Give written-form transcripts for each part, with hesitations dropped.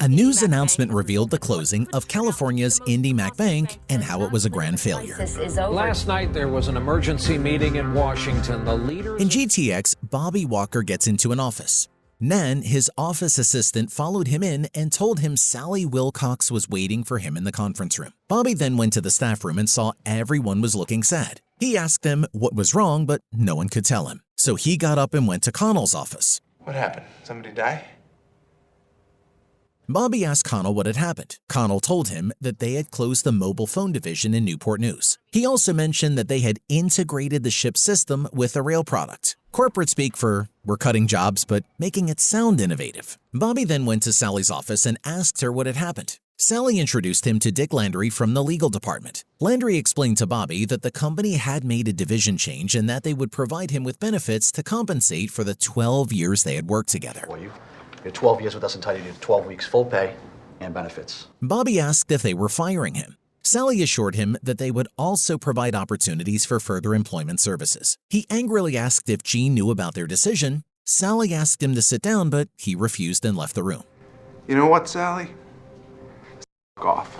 A news announcement revealed the closing of California's IndyMac Bank and how it was a grand failure. Last night, there was an emergency meeting in Washington. The leaders... In GTX, Bobby Walker gets into an office. Nan, his office assistant, followed him in and told him Sally Wilcox was waiting for him in the conference room. Bobby then went to the staff room and saw everyone was looking sad. He asked them what was wrong, but no one could tell him. So he got up and went to Connell's office. What happened? Somebody die? Bobby asked Connell what had happened. Connell told him that they had closed the mobile phone division in Newport News. He also mentioned that they had integrated the ship system with a rail product. Corporate speak for, we're cutting jobs, but making it sound innovative. Bobby then went to Sally's office and asked her what had happened. Sally introduced him to Dick Landry from the legal department. Landry explained to Bobby that the company had made a division change and that they would provide him with benefits to compensate for the 12 years they had worked together. You're 12 years with us entitled to 12 weeks full pay and benefits. Bobby asked if they were firing him. Sally assured him that they would also provide opportunities for further employment services. He angrily asked if Gene knew about their decision. Sally asked him to sit down, but he refused and left the room. You know what, Sally? F*** off.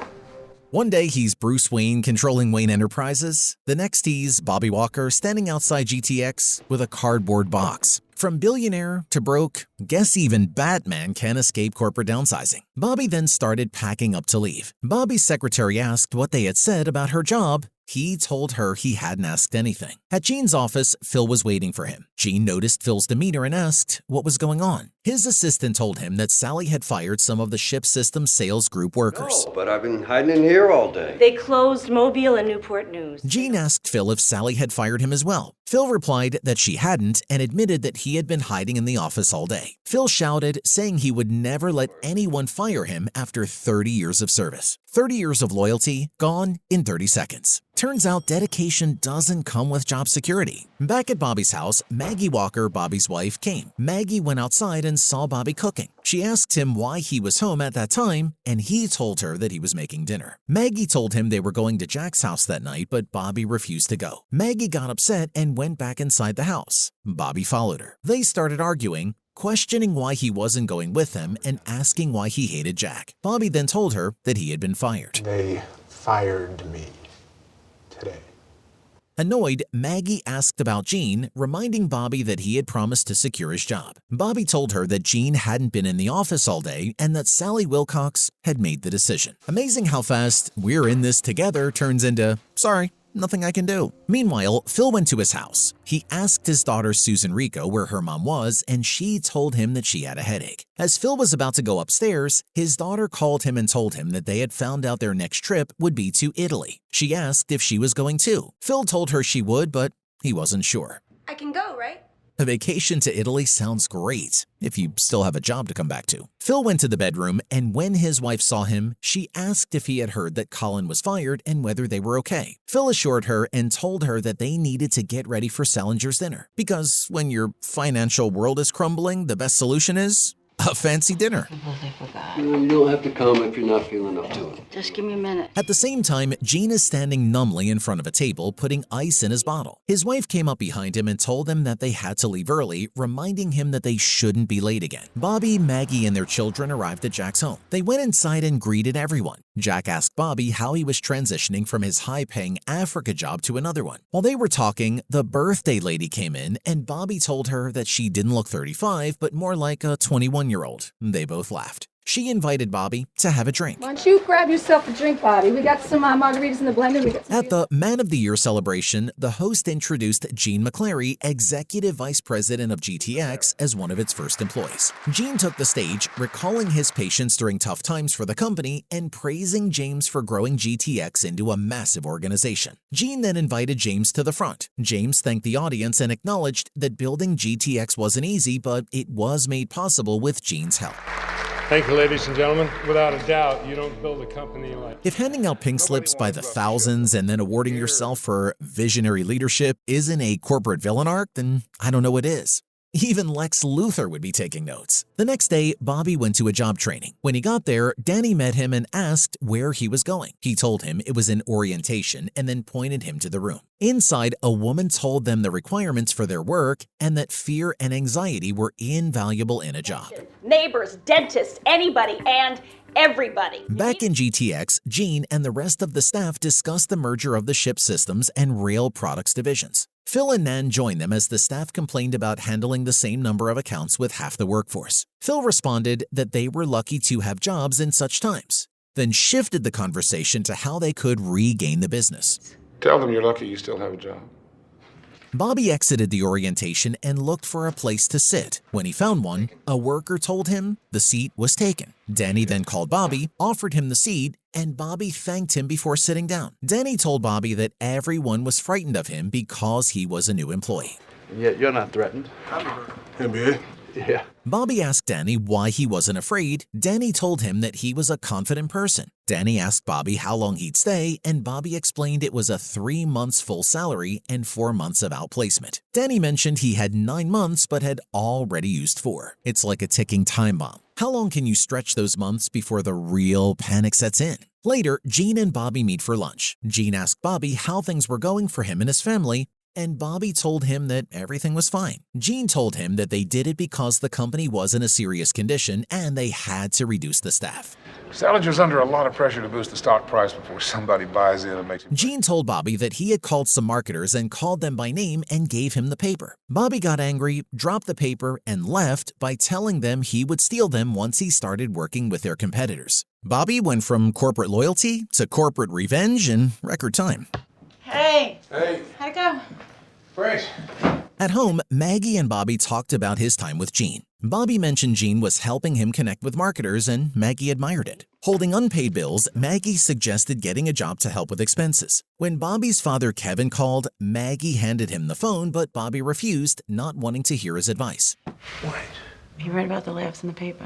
One day he's Bruce Wayne controlling Wayne Enterprises. The next he's Bobby Walker standing outside GTX with a cardboard box. From billionaire to broke, guess even Batman can't escape corporate downsizing. Bobby then started packing up to leave. Bobby's secretary asked what they had said about her job. He told her he hadn't asked anything. At Gene's office, Phil was waiting for him. Gene noticed Phil's demeanor and asked what was going on. His assistant told him that Sally had fired some of the ship system sales group workers. No, but I've been hiding in here all day. They closed Mobile and Newport News. Gene asked Phil if Sally had fired him as well. Phil replied that she hadn't and admitted that he had been hiding in the office all day. Phil shouted, saying he would never let anyone fire him after 30 years of service. 30 years of loyalty gone in 30 seconds. Turns out dedication doesn't come with job security. Back at Bobby's house, Maggie Walker, Bobby's wife, came. Maggie went outside and saw Bobby cooking. She asked him why he was home at that time, and he told her that he was making dinner. Maggie told him they were going to Jack's house that night, but Bobby refused to go. Maggie got upset and went back inside the house. Bobby followed her. They started arguing, questioning why he wasn't going with them and asking why he hated Jack. Bobby then told her that he had been fired. They fired me today. Annoyed, Maggie asked about Gene, reminding Bobby that he had promised to secure his job. Bobby told her that Gene hadn't been in the office all day and that Sally Wilcox had made the decision. Amazing how fast "we're in this together" turns into "sorry, nothing I can do." Meanwhile, Phil went to his house. He asked his daughter Susan Rico where her mom was, and she told him that she had a headache. As Phil was about to go upstairs, his daughter called him and told him that they had found out their next trip would be to Italy. She asked if she was going too. Phil told her she would, but he wasn't sure. I can go, right? A vacation to Italy sounds great, if you still have a job to come back to. Phil went to the bedroom, and when his wife saw him, she asked if he had heard that Colin was fired and whether they were okay. Phil assured her and told her that they needed to get ready for Salinger's dinner, because when your financial world is crumbling, the best solution is a fancy dinner. You don't have to come if you're not feeling up to it. Just give me a minute. At the same time, Gene is standing numbly in front of a table, putting ice in his bottle. His wife came up behind him and told him that they had to leave early, reminding him that they shouldn't be late again. Bobby, Maggie, and their children arrived at Jack's home. They went inside and greeted everyone. Jack asked Bobby how he was transitioning from his high-paying Africa job to another one. While they were talking, the birthday lady came in, and Bobby told her that she didn't look 35, but more like a 21-year-old. They both laughed. She invited Bobby to have a drink. Why don't you grab yourself a drink, Bobby? We got some margaritas in the blender. At the Man of the Year celebration, the host introduced Gene McClary, Executive Vice President of GTX, as one of its first employees. Gene took the stage, recalling his patience during tough times for the company and praising James for growing GTX into a massive organization. Gene then invited James to the front. James thanked the audience and acknowledged that building GTX wasn't easy, but it was made possible with Gene's help. Thank you, ladies and gentlemen. Without a doubt, you don't build a company like... If handing out pink slips by the thousands and then awarding yourself for visionary leadership isn't a corporate villain arc, then I don't know what is. Even Lex Luthor would be taking notes. The next day, Bobby went to a job training. When he got there, Danny met him and asked where he was going. He told him it was an orientation and then pointed him to the room. Inside, a woman told them the requirements for their work and that fear and anxiety were invaluable in a job. Neighbors, dentists, anybody, and everybody. Back in GTX, Gene and the rest of the staff discussed the merger of the ship systems and rail products divisions. Phil and Nan joined them as the staff complained about handling the same number of accounts with half the workforce. Phil responded that they were lucky to have jobs in such times, then shifted the conversation to how they could regain the business. Tell them you're lucky you still have a job. Bobby exited the orientation and looked for a place to sit. When he found one, a worker told him the seat was taken. Danny then called Bobby, offered him the seat, and Bobby thanked him before sitting down. Danny told Bobby that everyone was frightened of him because he was a new employee. Yeah, you're not threatened. NBA? Yeah. Bobby asked Danny why he wasn't afraid. Danny told him that he was a confident person. Danny asked Bobby how long he'd stay, and Bobby explained it was a 3 months full salary and 4 months of outplacement. Danny mentioned he had 9 months but had already used 4. It's like a ticking time bomb. How long can you stretch those months before the real panic sets in? Later, Gene and Bobby meet for lunch. Gene asked Bobby how things were going for him and his family, and Bobby told him that everything was fine. Gene told him that they did it because the company was in a serious condition and they had to reduce the staff. Salinger's under a lot of pressure to boost the stock price before somebody buys in and makes it. Gene told Bobby that he had called some marketers and called them by name and gave him the paper. Bobby got angry, dropped the paper, and left by telling them he would steal them once he started working with their competitors. Bobby went from corporate loyalty to corporate revenge in record time. Hey. Hey, How'd it go? great. At home, Maggie and Bobby talked about his time with Gene. Bobby mentioned Gene was helping him connect with marketers, and Maggie admired it. Holding unpaid bills, Maggie suggested getting a job to help with expenses. When Bobby's father Kevin called, Maggie handed him the phone, but Bobby refused, not wanting to hear his advice. Wait, You read about the laughs in the paper.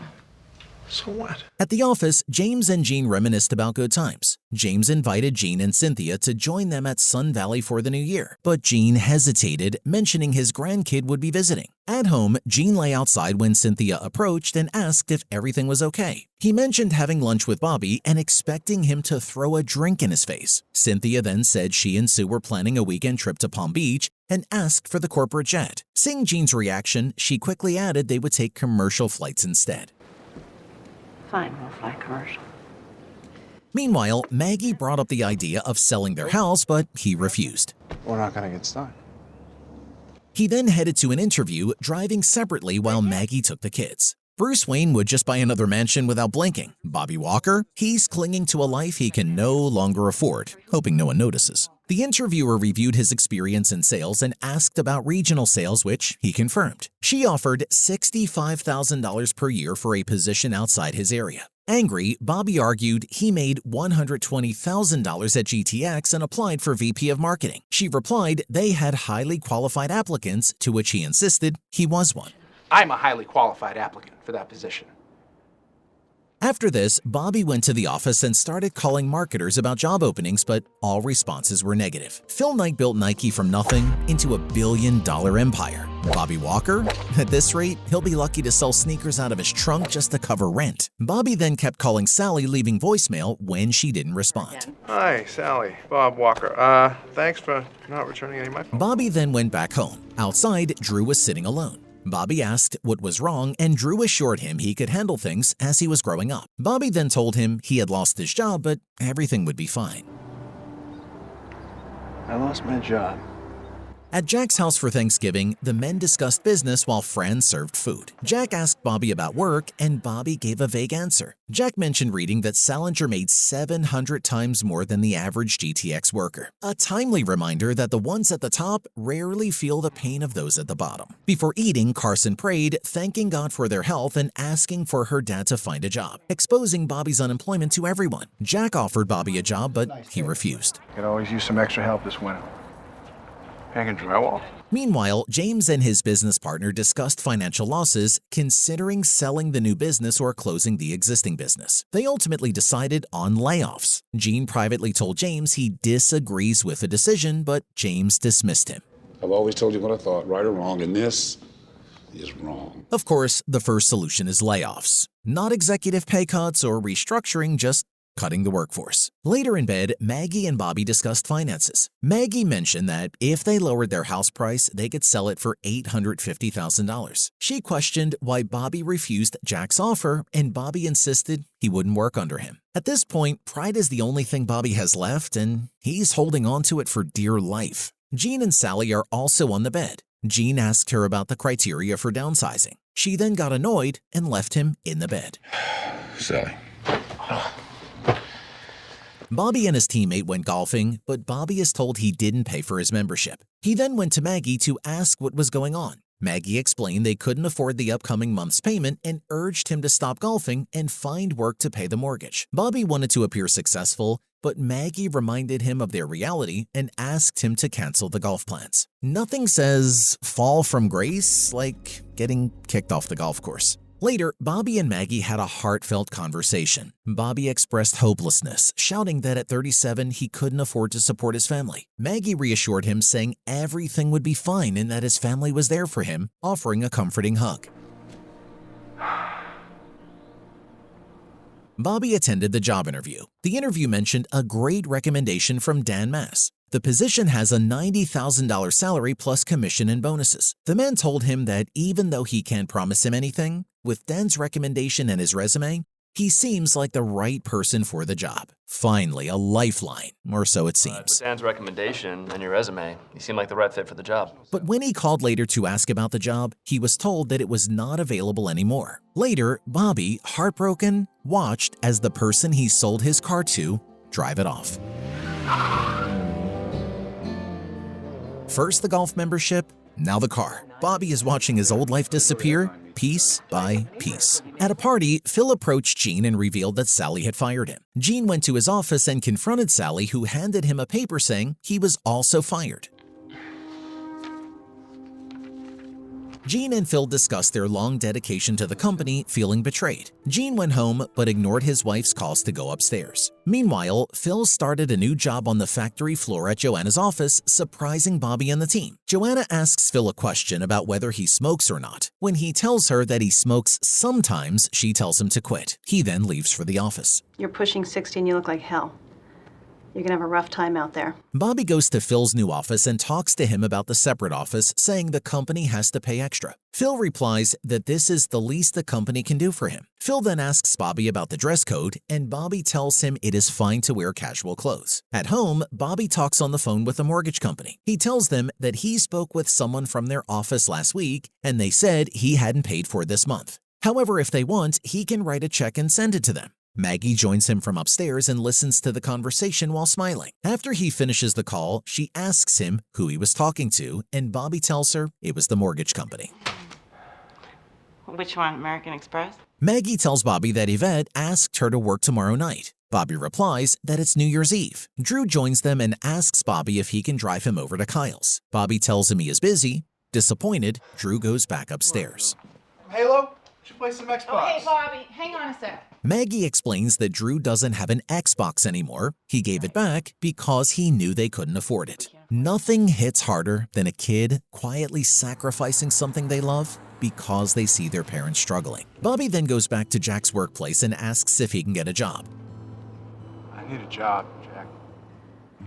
so what? At the office, James and Gene reminisced about good times. James invited Gene and Cynthia to join them at Sun Valley for the new year, but Gene hesitated, mentioning his grandkid would be visiting. At home, Gene lay outside when Cynthia approached and asked if everything was okay. He mentioned having lunch with Bobby and expecting him to throw a drink in his face. Cynthia then said she and Sue were planning a weekend trip to Palm Beach and asked for the corporate jet. Seeing Gene's reaction, she quickly added they would take commercial flights instead. Fine, we'll fly commercial. Meanwhile, Maggie brought up the idea of selling their house, but he refused. We're not gonna get started. He then headed to an interview, driving separately while Maggie took the kids. Bruce Wayne would just buy another mansion without blinking. Bobby Walker, he's clinging to a life he can no longer afford, hoping no one notices. The interviewer reviewed his experience in sales and asked about regional sales, which he confirmed. She offered $65,000 per year for a position outside his area. Angry, Bobby argued he made $120,000 at GTX and applied for VP of Marketing. She replied they had highly qualified applicants, to which he insisted he was one. I'm a highly qualified applicant for that position. After this, Bobby went to the office and started calling marketers about job openings, but all responses were negative. Phil Knight built Nike from nothing into a billion-dollar empire. Bobby Walker? At this rate, he'll be lucky to sell sneakers out of his trunk just to cover rent. Bobby then kept calling Sally, leaving voicemail when she didn't respond. Hi, Sally. Bob Walker. Thanks for not returning any of my phone. Bobby then went back home. Outside, Drew was sitting alone. Bobby asked what was wrong, and Drew assured him he could handle things as he was growing up. Bobby then told him he had lost his job, but everything would be fine. I lost my job. At Jack's house for Thanksgiving, the men discussed business while Fran served food. Jack asked Bobby about work, and Bobby gave a vague answer. Jack mentioned reading that Salinger made 700 times more than the average GTX worker. A timely reminder that the ones at the top rarely feel the pain of those at the bottom. Before eating, Carson prayed, thanking God for their health and asking for her dad to find a job, exposing Bobby's unemployment to everyone. Jack offered Bobby a job, but he refused. Could always use some extra help this winter. Hanging drywall. Meanwhile, James and his business partner discussed financial losses, considering selling the new business or closing the existing business. They ultimately decided on layoffs. Gene privately told James he disagrees with the decision, but James dismissed him. I've always told you what I thought, right or wrong, and this is wrong. Of course, the first solution is layoffs. Not executive pay cuts or restructuring, just cutting the workforce. Later in bed, Maggie and Bobby discussed finances. Maggie mentioned that if they lowered their house price, they could sell it for $850,000. She questioned why Bobby refused Jack's offer, and Bobby insisted he wouldn't work under him. At this point, pride is the only thing Bobby has left, and he's holding on to it for dear life. Jean and Sally are also on the bed. Jean asked her about the criteria for downsizing. She then got annoyed and left him in the bed. Sally. Bobby and his teammate went golfing, but Bobby is told he didn't pay for his membership. He then went to Maggie to ask what was going on. Maggie explained they couldn't afford the upcoming month's payment and urged him to stop golfing and find work to pay the mortgage. Bobby wanted to appear successful, but Maggie reminded him of their reality and asked him to cancel the golf plans. Nothing says fall from grace like getting kicked off the golf course. Later, Bobby and Maggie had a heartfelt conversation. Bobby expressed hopelessness, shouting that at 37 he couldn't afford to support his family. Maggie reassured him, saying everything would be fine and that his family was there for him, offering a comforting hug. Bobby attended the job interview. The interview mentioned a great recommendation from Dan Mass. The position has a $90,000 salary plus commission and bonuses. The man told him that even though he can't promise him anything, with Dan's recommendation and his resume, he seems like the right person for the job. Finally, a lifeline, or so it seems. With Dan's recommendation and your resume, you seem like the right fit for the job. But when he called later to ask about the job, he was told that it was not available anymore. Later, Bobby, heartbroken, watched as the person he sold his car to drive it off. First the golf membership, now the car. Bobby is watching his old life disappear, piece by piece. At a party, Phil approached Jean and revealed that Sally had fired him. Jean went to his office and confronted Sally, who handed him a paper saying he was also fired. Jean and Phil discussed their long dedication to the company, feeling betrayed. Jean went home but ignored his wife's calls to go upstairs. Meanwhile, Phil started a new job on the factory floor at Joanna's office, surprising Bobby and the team. Joanna asks Phil a question about whether he smokes or not. When he tells her that he smokes sometimes, she tells him to quit. He then leaves for the office. You're pushing 60 and you look like hell. You're gonna have a rough time out there. Bobby goes to Phil's new office and talks to him about the separate office, saying the company has to pay extra. Phil replies that this is the least the company can do for him. Phil then asks Bobby about the dress code, and Bobby tells him it is fine to wear casual clothes. At home, Bobby talks on the phone with a mortgage company. He tells them that he spoke with someone from their office last week, and they said he hadn't paid for this month. However, if they want, he can write a check and send it to them. Maggie joins him from upstairs and listens to the conversation while smiling. After he finishes the call, she asks him who he was talking to, and Bobby tells her it was the mortgage company. Which one, American Express? Maggie tells Bobby that Yvette asked her to work tomorrow night. Bobby replies that it's New Year's Eve. Drew joins them and asks Bobby if he can drive him over to Kyle's. Bobby tells him he is busy. Disappointed, Drew goes back upstairs. Halo? Should play some Xbox. Oh, hey, Bobby, hang on a sec. Maggie explains that Drew doesn't have an Xbox anymore. He gave it back because he knew they couldn't afford it. Nothing hits harder than a kid quietly sacrificing something they love because they see their parents struggling. Bobby then goes back to Jack's workplace and asks if he can get a job. I need a job, Jack.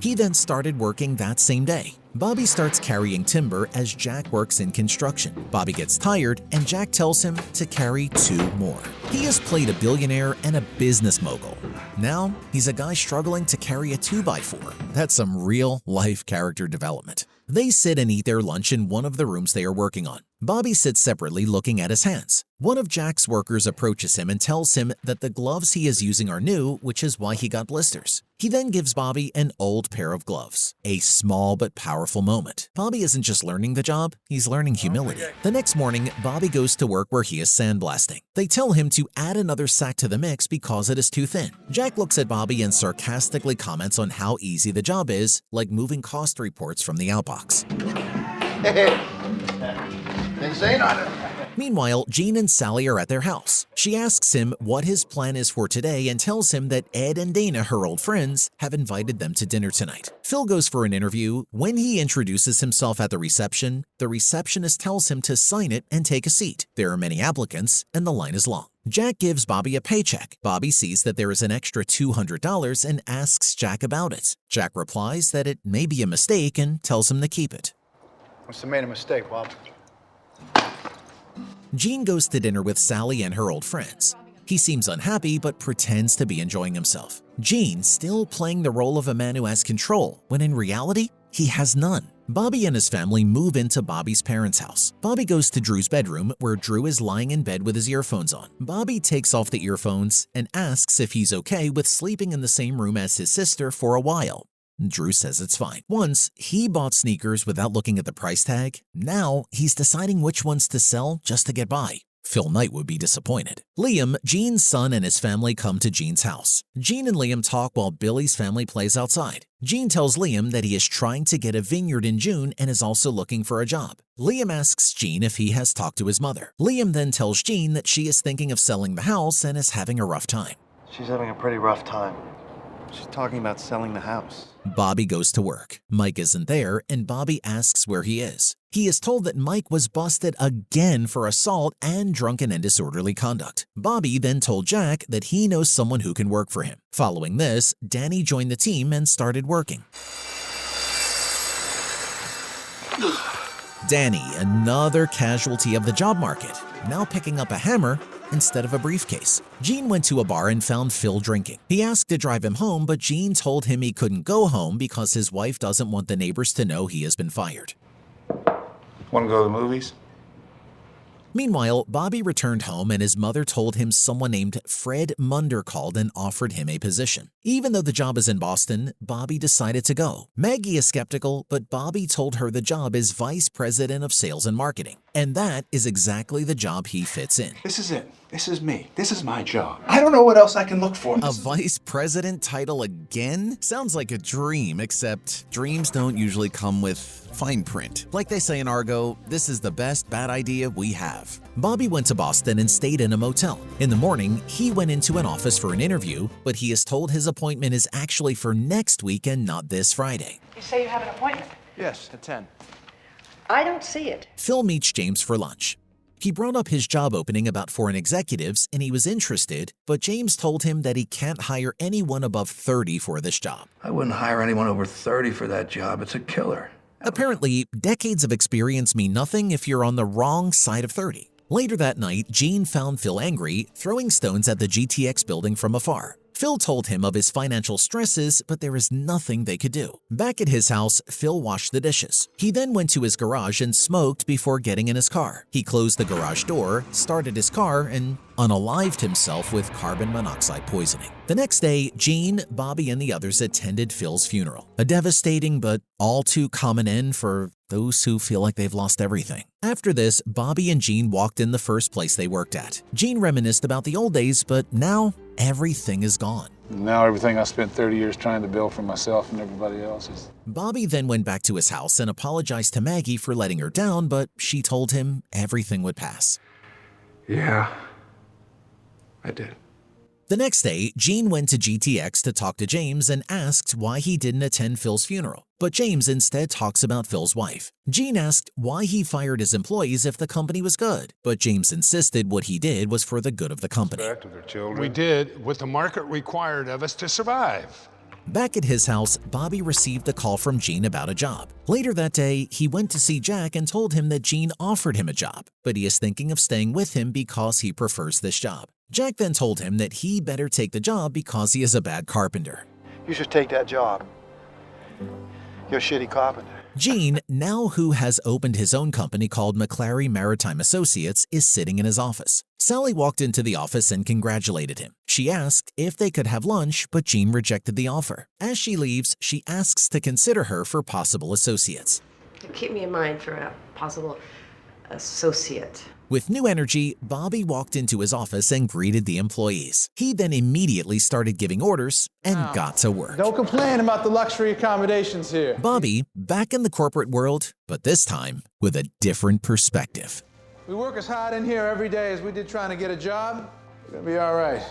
He then started working that same day. Bobby starts carrying timber as Jack works in construction. Bobby gets tired and Jack tells him to carry 2 more. He has played a billionaire and a business mogul. Now, he's a guy struggling to carry a 2x4. That's some real-life character development. They sit and eat their lunch in one of the rooms they are working on. Bobby sits separately looking at his hands. One of Jack's workers approaches him and tells him that the gloves he is using are new, which is why he got blisters. He then gives Bobby an old pair of gloves. A small but powerful moment. Bobby isn't just learning the job, he's learning humility. The next morning, Bobby goes to work where he is sandblasting. They tell him to add another sack to the mix because it is too thin. Jack looks at Bobby and sarcastically comments on how easy the job is, like moving cost reports from the outbox. Insane on it. Meanwhile, Jean and Sally are at their house. She asks him what his plan is for today and tells him that Ed and Dana, her old friends, have invited them to dinner tonight. Phil goes for an interview. When he introduces himself at the receptionist tells him to sign it and take a seat. There are many applicants, and the line is long. Jack gives Bobby a paycheck. Bobby sees that there is an extra $200 and asks Jack about it. Jack replies that it may be a mistake and tells him to keep it. Must have made a mistake, Bob. Jean goes to dinner with Sally and her old friends. He seems unhappy but pretends to be enjoying himself. Jean still playing the role of a man who has control, when in reality, he has none. Bobby and his family move into Bobby's parents' house. Bobby goes to Drew's bedroom, where Drew is lying in bed with his earphones on. Bobby takes off the earphones and asks if he's okay with sleeping in the same room as his sister for a while. Drew says it's fine. Once, he bought sneakers without looking at the price tag. Now, he's deciding which ones to sell just to get by. Phil Knight would be disappointed. Liam, Jean's son, and his family come to Jean's house. Jean and Liam talk while Billy's family plays outside. Jean tells Liam that he is trying to get a vineyard in June and is also looking for a job. Liam asks Jean if he has talked to his mother. Liam then tells Jean that she is thinking of selling the house and is having a rough time. She's having a pretty rough time. She's talking about selling the house. Bobby goes to work. Mike isn't there, and Bobby asks where he is. He is told that Mike was busted again for assault and drunken and disorderly conduct. Bobby then told Jack that he knows someone who can work for him. Following this, Danny joined the team and started working. Danny, another casualty of the job market, now picking up a hammer instead of a briefcase. Jean went to a bar and found Phil drinking. He asked to drive him home, but Jean told him he couldn't go home because his wife doesn't want the neighbors to know he has been fired. Want to go to the movies? Meanwhile, Bobby returned home and his mother told him someone named Fred Munder called and offered him a position. Even though the job is in Boston, Bobby decided to go. Maggie is skeptical, but Bobby told her the job is Vice President of Sales and Marketing. And that is exactly the job he fits in. This is it. This is me. This is my job. I don't know what else I can look for. A vice president title again? Sounds like a dream, except dreams don't usually come with fine print. Like they say in Argo, this is the best bad idea we have. Bobby went to Boston and stayed in a motel. In the morning, he went into an office for an interview, but he is told his appointment is actually for next week and not this Friday. You say you have an appointment? Yes, at 10. I don't see it. Phil meets James for lunch. He brought up his job opening about foreign executives and he was interested, but James told him that he can't hire anyone above 30 for this job. I wouldn't hire anyone over 30 for that job. It's a killer. Apparently, decades of experience mean nothing if you're on the wrong side of 30. Later that night, Jean found Phil angry, throwing stones at the GTX building from afar. Phil told him of his financial stresses, but there is nothing they could do. Back at his house, Phil washed the dishes. He then went to his garage and smoked before getting in his car. He closed the garage door, started his car, and unalived himself with carbon monoxide poisoning. The next day, Jean, Bobby, and the others attended Phil's funeral. A devastating but all too common end for those who feel like they've lost everything. After this, Bobby and Jean walked in the first place they worked at. Jean reminisced about the old days, but now everything is gone. Now everything I spent 30 years trying to build for myself and everybody else is... Bobby then went back to his house and apologized to Maggie for letting her down, but she told him everything would pass. Yeah, I did. The next day, Jean went to GTX to talk to James and asked why he didn't attend Phil's funeral. But James instead talks about Phil's wife. Jean asked why he fired his employees if the company was good. But James insisted what he did was for the good of the company. We did what the market required of us to survive. Back at his house, Bobby received a call from Jean about a job. Later that day, he went to see Jack and told him that Jean offered him a job, but he is thinking of staying with him because he prefers this job. Jack then told him that he better take the job because he is a bad carpenter. You should take that job. You're a shitty carpenter. Jean, now who has opened his own company called McClary Maritime Associates, is sitting in his office. Sally walked into the office and congratulated him. She asked if they could have lunch, but Jean rejected the offer. As she leaves, she asks to consider her for possible associates. Keep me in mind for a possible associate. With new energy, Bobby walked into his office and greeted the employees. He then immediately started giving orders and got to work. Don't complain about the luxury accommodations here. Bobby, back in the corporate world, but this time with a different perspective. We work as hard in here every day as we did trying to get a job. We're gonna be all right.